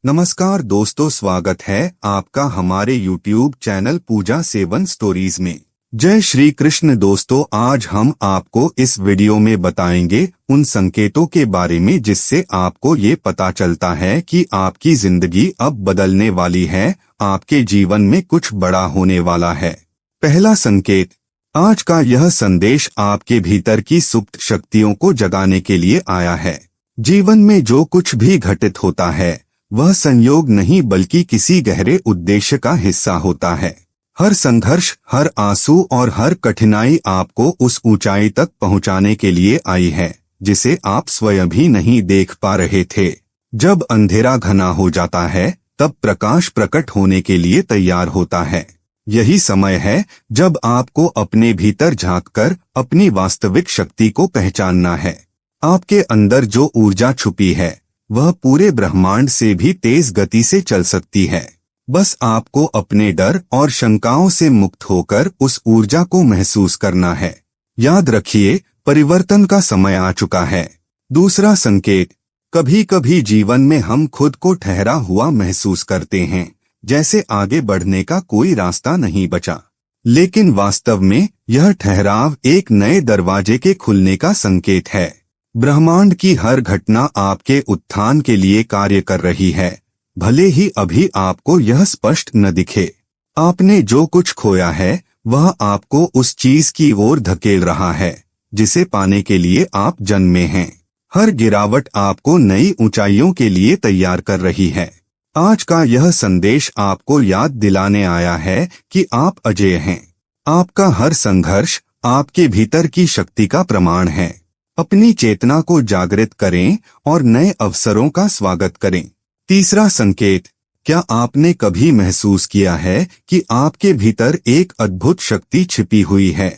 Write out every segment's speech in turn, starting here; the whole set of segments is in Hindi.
नमस्कार दोस्तों, स्वागत है आपका हमारे YouTube चैनल पूजा 7 स्टोरीज में। जय श्री कृष्ण दोस्तों, आज हम आपको इस वीडियो में बताएंगे उन संकेतों के बारे में जिससे आपको ये पता चलता है कि आपकी जिंदगी अब बदलने वाली है, आपके जीवन में कुछ बड़ा होने वाला है। पहला संकेत, आज का यह संदेश आपके भीतर की सुप्त शक्तियों को जगाने के लिए आया है। जीवन में जो कुछ भी घटित होता है वह संयोग नहीं बल्कि किसी गहरे उद्देश्य का हिस्सा होता है। हर संघर्ष, हर आंसू और हर कठिनाई आपको उस ऊंचाई तक पहुंचाने के लिए आई है जिसे आप स्वयं भी नहीं देख पा रहे थे। जब अंधेरा घना हो जाता है तब प्रकाश प्रकट होने के लिए तैयार होता है। यही समय है जब आपको अपने भीतर झांककर अपनी वास्तविक शक्ति को पहचानना है। आपके अंदर जो ऊर्जा छुपी है वह पूरे ब्रह्मांड से भी तेज गति से चल सकती है। बस आपको अपने डर और शंकाओं से मुक्त होकर उस ऊर्जा को महसूस करना है। याद रखिए, परिवर्तन का समय आ चुका है। दूसरा संकेत, कभी कभी जीवन में हम खुद को ठहरा हुआ महसूस करते हैं, जैसे आगे बढ़ने का कोई रास्ता नहीं बचा। लेकिन वास्तव में यह ठहराव एक नए दरवाजे के खुलने का संकेत है। ब्रह्मांड की हर घटना आपके उत्थान के लिए कार्य कर रही है, भले ही अभी आपको यह स्पष्ट न दिखे। आपने जो कुछ खोया है वह आपको उस चीज की ओर धकेल रहा है जिसे पाने के लिए आप जन्मे हैं। हर गिरावट आपको नई ऊंचाइयों के लिए तैयार कर रही है। आज का यह संदेश आपको याद दिलाने आया है कि आप अजेय हैं। आपका हर संघर्ष आपके भीतर की शक्ति का प्रमाण है। अपनी चेतना को जागृत करें और नए अवसरों का स्वागत करें। तीसरा संकेत, क्या आपने कभी महसूस किया है कि आपके भीतर एक अद्भुत शक्ति छिपी हुई है?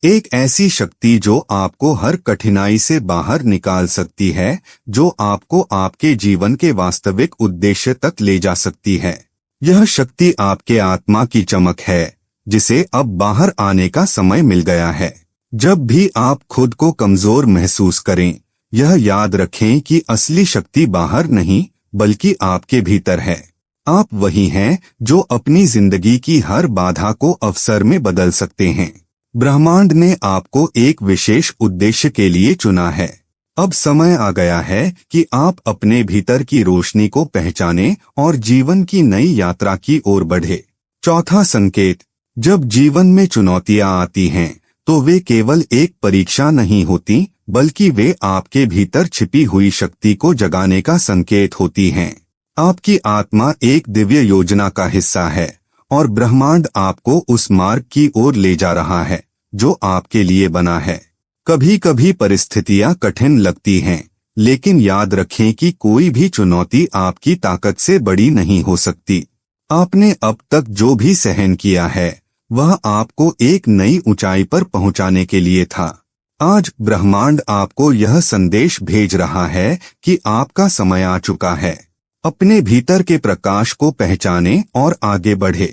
एक ऐसी शक्ति जो आपको हर कठिनाई से बाहर निकाल सकती है, जो आपको आपके जीवन के वास्तविक उद्देश्य तक ले जा सकती है। यह शक्ति आपके आत्मा की चमक है जिसे अब बाहर आने का समय मिल गया है। जब भी आप खुद को कमजोर महसूस करें, यह याद रखें कि असली शक्ति बाहर नहीं बल्कि आपके भीतर है। आप वही हैं जो अपनी जिंदगी की हर बाधा को अवसर में बदल सकते हैं। ब्रह्मांड ने आपको एक विशेष उद्देश्य के लिए चुना है। अब समय आ गया है कि आप अपने भीतर की रोशनी को पहचानें और जीवन की नई यात्रा की ओर बढ़े। चौथा संकेत, जब जीवन में चुनौतियां आती हैं तो वे केवल एक परीक्षा नहीं होती बल्कि वे आपके भीतर छिपी हुई शक्ति को जगाने का संकेत होती हैं। आपकी आत्मा एक दिव्य योजना का हिस्सा है और ब्रह्मांड आपको उस मार्ग की ओर ले जा रहा है जो आपके लिए बना है। कभी कभी परिस्थितियां कठिन लगती हैं, लेकिन याद रखें कि कोई भी चुनौती आपकी ताकत से बड़ी नहीं हो सकती। आपने अब तक जो भी सहन किया है वह आपको एक नई ऊंचाई पर पहुंचाने के लिए था। आज ब्रह्मांड आपको यह संदेश भेज रहा है कि आपका समय आ चुका है। अपने भीतर के प्रकाश को पहचानें और आगे बढ़े।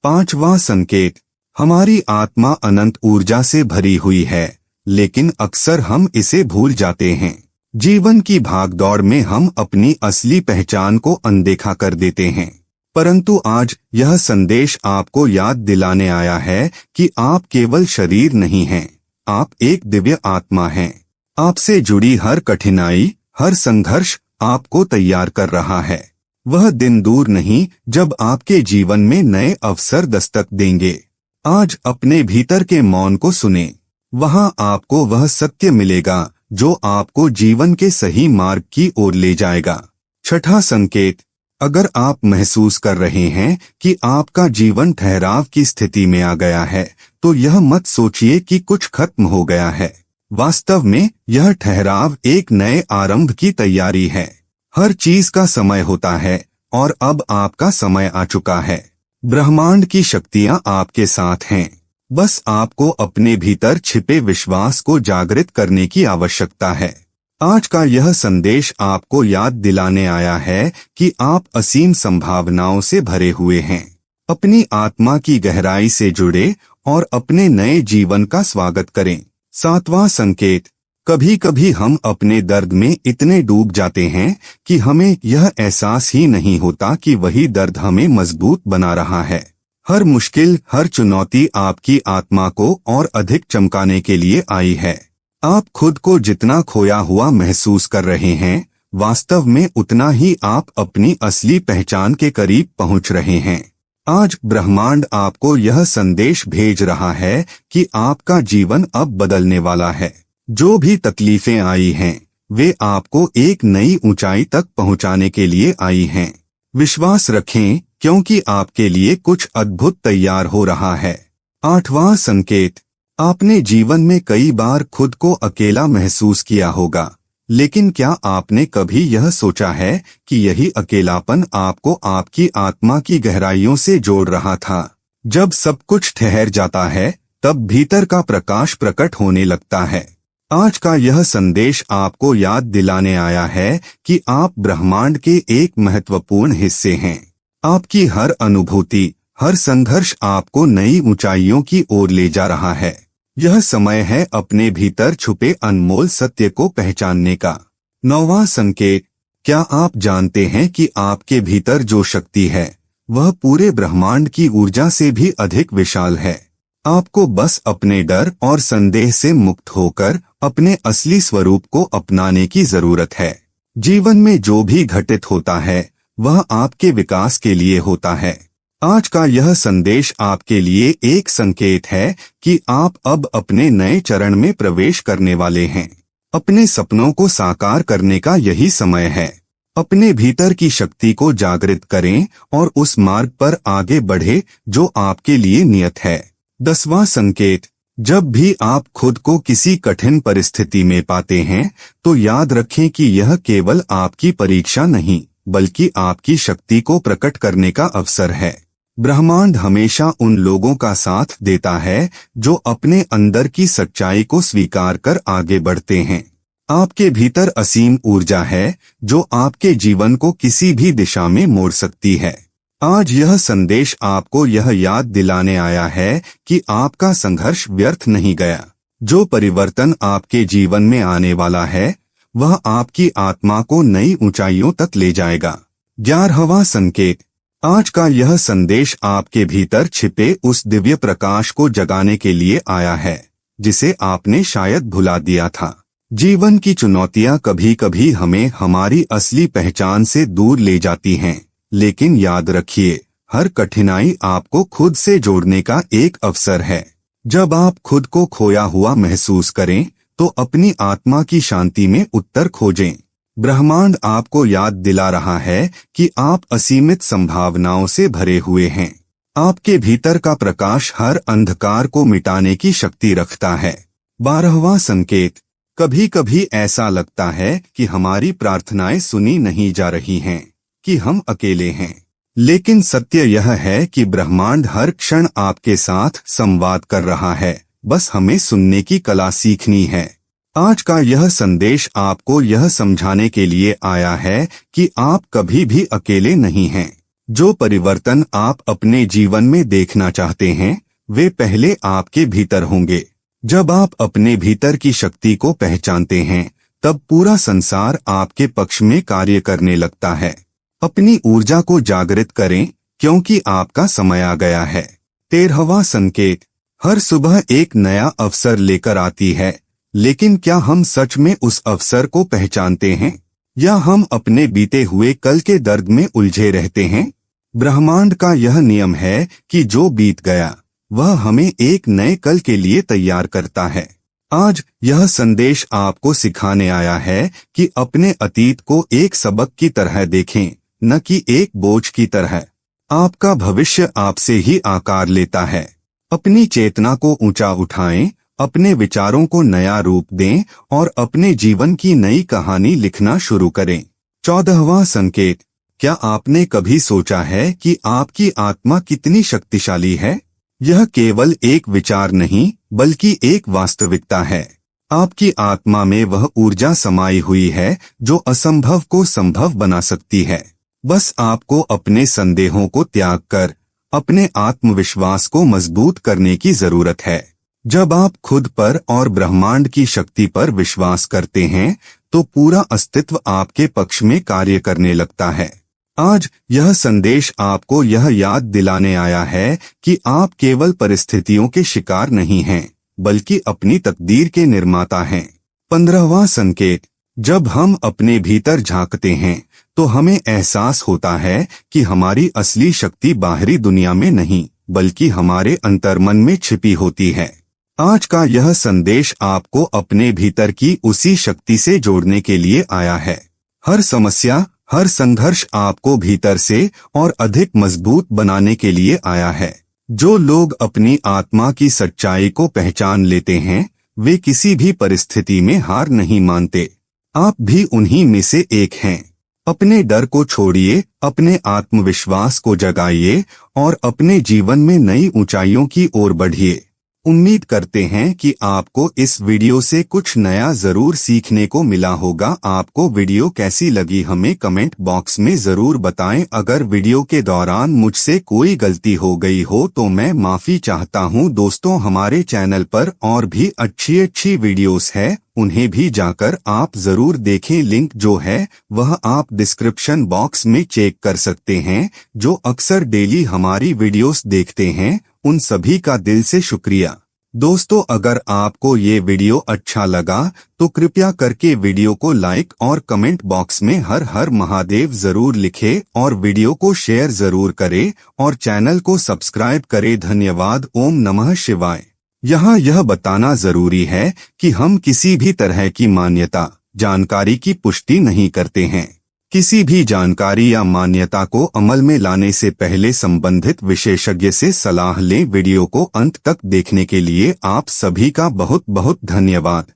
पांचवां संकेत, हमारी आत्मा अनंत ऊर्जा से भरी हुई है, लेकिन अक्सर हम इसे भूल जाते हैं। जीवन की भागदौड़ में हम अपनी असली पहचान को अनदेखा कर देते हैं। परंतु आज यह संदेश आपको याद दिलाने आया है कि आप केवल शरीर नहीं हैं, आप एक दिव्य आत्मा हैं। आपसे जुड़ी हर कठिनाई, हर संघर्ष आपको तैयार कर रहा है। वह दिन दूर नहीं जब आपके जीवन में नए अवसर दस्तक देंगे। आज अपने भीतर के मौन को सुने। वहां आपको वह सत्य मिलेगा जो आपको जीवन के सही मार्ग की ओर ले जाएगा। छठा संकेत, अगर आप महसूस कर रहे हैं कि आपका जीवन ठहराव की स्थिति में आ गया है तो यह मत सोचिए कि कुछ खत्म हो गया है। वास्तव में यह ठहराव एक नए आरंभ की तैयारी है। हर चीज का समय होता है और अब आपका समय आ चुका है। ब्रह्मांड की शक्तियां आपके साथ हैं। बस आपको अपने भीतर छिपे विश्वास को जागृत करने की आवश्यकता है। आज का यह संदेश आपको याद दिलाने आया है कि आप असीम संभावनाओं से भरे हुए हैं। अपनी आत्मा की गहराई से जुड़े और अपने नए जीवन का स्वागत करें। सातवां संकेत, कभी कभी हम अपने दर्द में इतने डूब जाते हैं कि हमें यह एहसास ही नहीं होता कि वही दर्द हमें मजबूत बना रहा है। हर मुश्किल, हर चुनौती आपकी आत्मा को और अधिक चमकाने के लिए आई है। आप खुद को जितना खोया हुआ महसूस कर रहे हैं, वास्तव में उतना ही आप अपनी असली पहचान के करीब पहुंच रहे हैं। आज ब्रह्मांड आपको यह संदेश भेज रहा है कि आपका जीवन अब बदलने वाला है। जो भी तकलीफें आई हैं, वे आपको एक नई ऊंचाई तक पहुंचाने के लिए आई हैं। विश्वास रखें, क्योंकि आपके लिए कुछ अद्भुत तैयार हो रहा है। 8वां संकेत। आपने जीवन में कई बार खुद को अकेला महसूस किया होगा, लेकिन क्या आपने कभी यह सोचा है कि यही अकेलापन आपको आपकी आत्मा की गहराइयों से जोड़ रहा था? जब सब कुछ ठहर जाता है, तब भीतर का प्रकाश प्रकट होने लगता है। आज का यह संदेश आपको याद दिलाने आया है कि आप ब्रह्मांड के एक महत्वपूर्ण हिस्से हैं। आपकी हर अनुभूति, हर संघर्ष आपको नई ऊंचाइयों की ओर ले जा रहा है। यह समय है अपने भीतर छुपे अनमोल सत्य को पहचानने का। 9वां संकेत। क्या आप जानते हैं कि आपके भीतर जो शक्ति है, वह पूरे ब्रह्मांड की ऊर्जा से भी अधिक विशाल है। आपको बस अपने डर और संदेह से मुक्त होकर अपने असली स्वरूप को अपनाने की जरूरत है। जीवन में जो भी घटित होता है, वह आपके विकास के लिए होता है। आज का यह संदेश आपके लिए एक संकेत है कि आप अब अपने नए चरण में प्रवेश करने वाले हैं। अपने सपनों को साकार करने का यही समय है। अपने भीतर की शक्ति को जागृत करें और उस मार्ग पर आगे बढ़े जो आपके लिए नियत है। 10वां संकेत। जब भी आप खुद को किसी कठिन परिस्थिति में पाते हैं, तो याद रखें कि यह केवल आपकी परीक्षा नहीं, बल्कि आपकी शक्ति को प्रकट करने का अवसर है। ब्रह्मांड हमेशा उन लोगों का साथ देता है जो अपने अंदर की सच्चाई को स्वीकार कर आगे बढ़ते हैं। आपके भीतर असीम ऊर्जा है जो आपके जीवन को किसी भी दिशा में मोड़ सकती है। आज यह संदेश आपको यह याद दिलाने आया है कि आपका संघर्ष व्यर्थ नहीं गया। जो परिवर्तन आपके जीवन में आने वाला है, वह आपकी आत्मा को नई ऊंचाइयों तक ले जाएगा। 11वां संकेत। आज का यह संदेश आपके भीतर छिपे उस दिव्य प्रकाश को जगाने के लिए आया है, जिसे आपने शायद भुला दिया था। जीवन की चुनौतियां कभी कभी हमें हमारी असली पहचान से दूर ले जाती हैं, लेकिन याद रखिए, हर कठिनाई आपको खुद से जोड़ने का एक अवसर है। जब आप खुद को खोया हुआ महसूस करें, तो अपनी आत्मा की शांति में उत्तर खोजें। ब्रह्मांड आपको याद दिला रहा है कि आप असीमित संभावनाओं से भरे हुए हैं। आपके भीतर का प्रकाश हर अंधकार को मिटाने की शक्ति रखता है। 12वां संकेत। कभी कभी ऐसा लगता है कि हमारी प्रार्थनाएं सुनी नहीं जा रही हैं, कि हम अकेले हैं। लेकिन सत्य यह है कि ब्रह्मांड हर क्षण आपके साथ संवाद कर रहा है, बस हमें सुनने की कला सीखनी है। आज का यह संदेश आपको यह समझाने के लिए आया है कि आप कभी भी अकेले नहीं हैं। जो परिवर्तन आप अपने जीवन में देखना चाहते हैं, वे पहले आपके भीतर होंगे। जब आप अपने भीतर की शक्ति को पहचानते हैं, तब पूरा संसार आपके पक्ष में कार्य करने लगता है। अपनी ऊर्जा को जागृत करें, क्योंकि आपका समय आ गया है। 13वां संकेत। हर सुबह एक नया अवसर लेकर आती है, लेकिन क्या हम सच में उस अवसर को पहचानते हैं, या हम अपने बीते हुए कल के दर्द में उलझे रहते हैं? ब्रह्मांड का यह नियम है कि जो बीत गया, वह हमें एक नए कल के लिए तैयार करता है। आज यह संदेश आपको सिखाने आया है कि अपने अतीत को एक सबक की तरह देखें, न कि एक बोझ की तरह। आपका भविष्य आपसे ही आकार लेता है। अपनी चेतना को ऊंचा उठाएं, अपने विचारों को नया रूप दें और अपने जीवन की नई कहानी लिखना शुरू करें। 14वां संकेत। क्या आपने कभी सोचा है कि आपकी आत्मा कितनी शक्तिशाली है? यह केवल एक विचार नहीं, बल्कि एक वास्तविकता है। आपकी आत्मा में वह ऊर्जा समाई हुई है जो असंभव को संभव बना सकती है। बस आपको अपने संदेहों को त्याग कर अपने आत्मविश्वास को मजबूत करने की जरूरत है। जब आप खुद पर और ब्रह्मांड की शक्ति पर विश्वास करते हैं तो पूरा अस्तित्व आपके पक्ष में कार्य करने लगता है। आज यह संदेश आपको यह याद दिलाने आया है कि आप केवल परिस्थितियों के शिकार नहीं हैं, बल्कि अपनी तकदीर के निर्माता हैं। 15वां संकेत, जब हम अपने भीतर झांकते हैं तो हमें एहसास होता है कि हमारी असली शक्ति बाहरी दुनिया में नहीं, बल्कि हमारे अंतर्मन में छिपी होती है। आज का यह संदेश आपको अपने भीतर की उसी शक्ति से जोड़ने के लिए आया है। हर समस्या, हर संघर्ष आपको भीतर से और अधिक मजबूत बनाने के लिए आया है। जो लोग अपनी आत्मा की सच्चाई को पहचान लेते हैं, वे किसी भी परिस्थिति में हार नहीं मानते। आप भी उन्हीं में से एक हैं। अपने डर को छोड़िए, अपने आत्मविश्वास को जगाइए और अपने जीवन में नई ऊंचाइयों की ओर बढ़िए। उम्मीद करते हैं कि आपको इस वीडियो से कुछ नया जरूर सीखने को मिला होगा। आपको वीडियो कैसी लगी हमें कमेंट बॉक्स में जरूर बताएं। अगर वीडियो के दौरान मुझसे कोई गलती हो गई हो तो मैं माफी चाहता हूं। दोस्तों, हमारे चैनल पर और भी अच्छी वीडियोस है, उन्हें भी जाकर आप जरूर देखें। लिंक जो है वह आप डिस्क्रिप्शन बॉक्स में चेक कर सकते हैं। जो अक्सर डेली हमारी वीडियोस देखते हैं, उन सभी का दिल से शुक्रिया। दोस्तों, अगर आपको ये वीडियो अच्छा लगा तो कृपया करके वीडियो को लाइक और कमेंट बॉक्स में हर हर महादेव जरूर लिखें और वीडियो को शेयर जरूर करें और चैनल को सब्सक्राइब करें। धन्यवाद। ओम नमः शिवाय। यहाँ यह बताना जरूरी है कि हम किसी भी तरह की मान्यता, जानकारी की पुष्टि नहीं करते हैं। किसी भी जानकारी या मान्यता को अमल में लाने से पहले संबंधित विशेषज्ञ से सलाह लें। वीडियो को अंत तक देखने के लिए आप सभी का बहुत बहुत धन्यवाद।